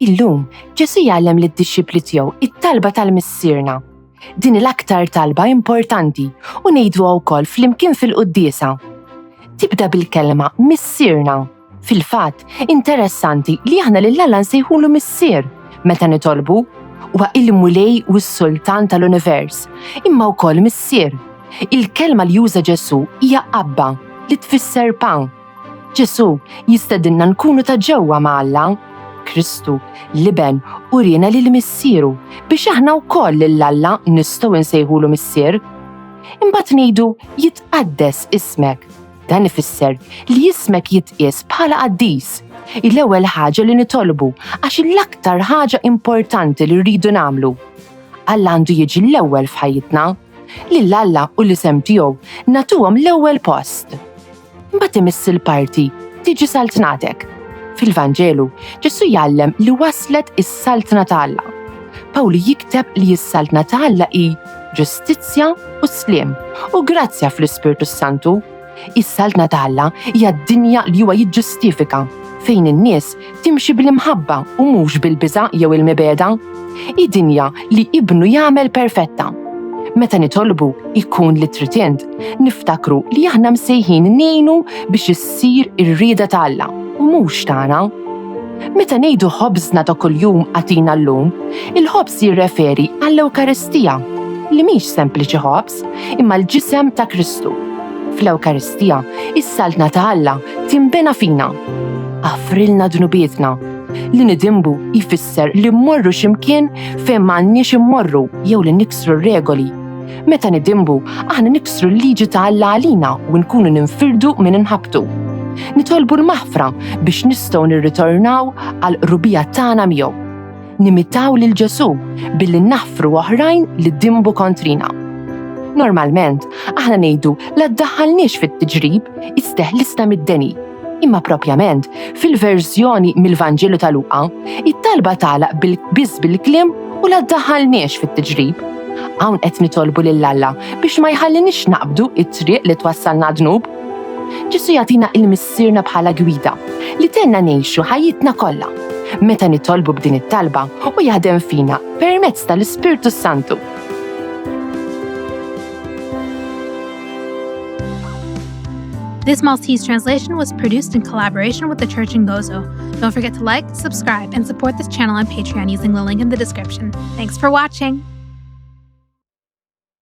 Illum, Ġesu jgħallem lid-dixxipli tiegħu it-talba tal-missierna. Din l-aktar talba importanti u ngħidluha wkoll flimkien fil-quddiesa. Tibda bil-kelma missierna. Fil-fatt, interessanti li aħna lill-Alla nsejħulu missier meta nitolbu huwa il-mulej u s-sultan tal-univers, imma wkoll missier. Il-kelma li juża Ġesu hija Abba li tfisser pa. Ġesu jistedinna nkunu ta' ġewwa ma' Alla. Kristu liben u riena lil missieru biex aħna wkoll lill-Alla nistgħu nsejħulu missier. Imbagħad ngħidu jitqaddes ismek. Dan ifisser li ismek jitqies bħala qaddis. Il-ewwel ħaġa li nitolbu għax l-aktar ħaġa importanti li rridu nagħmlu. Alla għandu jiġi l-ewwel f'ħajjitna. Lill-Alla u l-isem tiegħu nagħtuhom l-ewwel post. Imbagħad imiss il-parti tiġi saltnatek. Fil-Vanġelu, Ġesu jgħallem li waslet is-saltna ta' Alla. Pawlu jikteb li s-saltna ta' Alla hi ġustizzja u sliem u grazzja fl-Ispirtu Santu. Is-saltna ta' Alla hija d-dinja li huwa jiġġustifika fejn in-nies timxi bil-imħabba u mhux bil-biża' jew il-mibeda. Id-dinja li ibnu jagħmel perfetta. Meta nitolbu ikun li tritient, niftakru li aħna msejħin ngħinu biex issir ir-rieda ta' Alla u mhux tagħna. Meta ngħidu ħobżna ta' kuljum għatina llum, il-ħobż jirreferi għall-Ewkaristija li mhix sempliċi ħobż imma l-ġisem ta' Kristu. Fl-Ewkaristija, is-saltna ta' Alla timbena fina. Għafrilna dnubietna. Li nidimbu jfisser li mmorru x'imkien fejn m'għandniex immorru jew li niksru r-regoli. Meta nidimbu, aħna niksru l-liġi ta' Alla għalina u nkunu ninfirdu minn inħabtu. Nitolbu l-maħfra biex nistgħu nirritornaw għal rubija tagħna miegħu. Nimitaw lil Ġesu billi naħfru oħrajn li dimbu kontrina. Normalment, aħna ngħidu la ddaħħalniex fit-tiġrib isteħlista mid-deni. Imma propjament, fil-verżjoni mill-Vanġelu ta' Luqa, it-talba tagħlaq biss bil-kliem u la ddaħħalniex fit-tiġrib. Hawn qed nitolbu lill-Alla biex ma jħallinix naqbdu it-triq li twassalna dnub. Ġesu jagħtina il-missierna bħala gwida li tenna ngħixu ħajjitna kollha meta nitolbu b'din it-talba u jaħdem fina permezz tal-Ispirtu Santu. This Maltese translation was produced in collaboration with the Church in Gozo. Don't forget to like, subscribe, and support this channel on Patreon using the link in the description. Thanks for watching!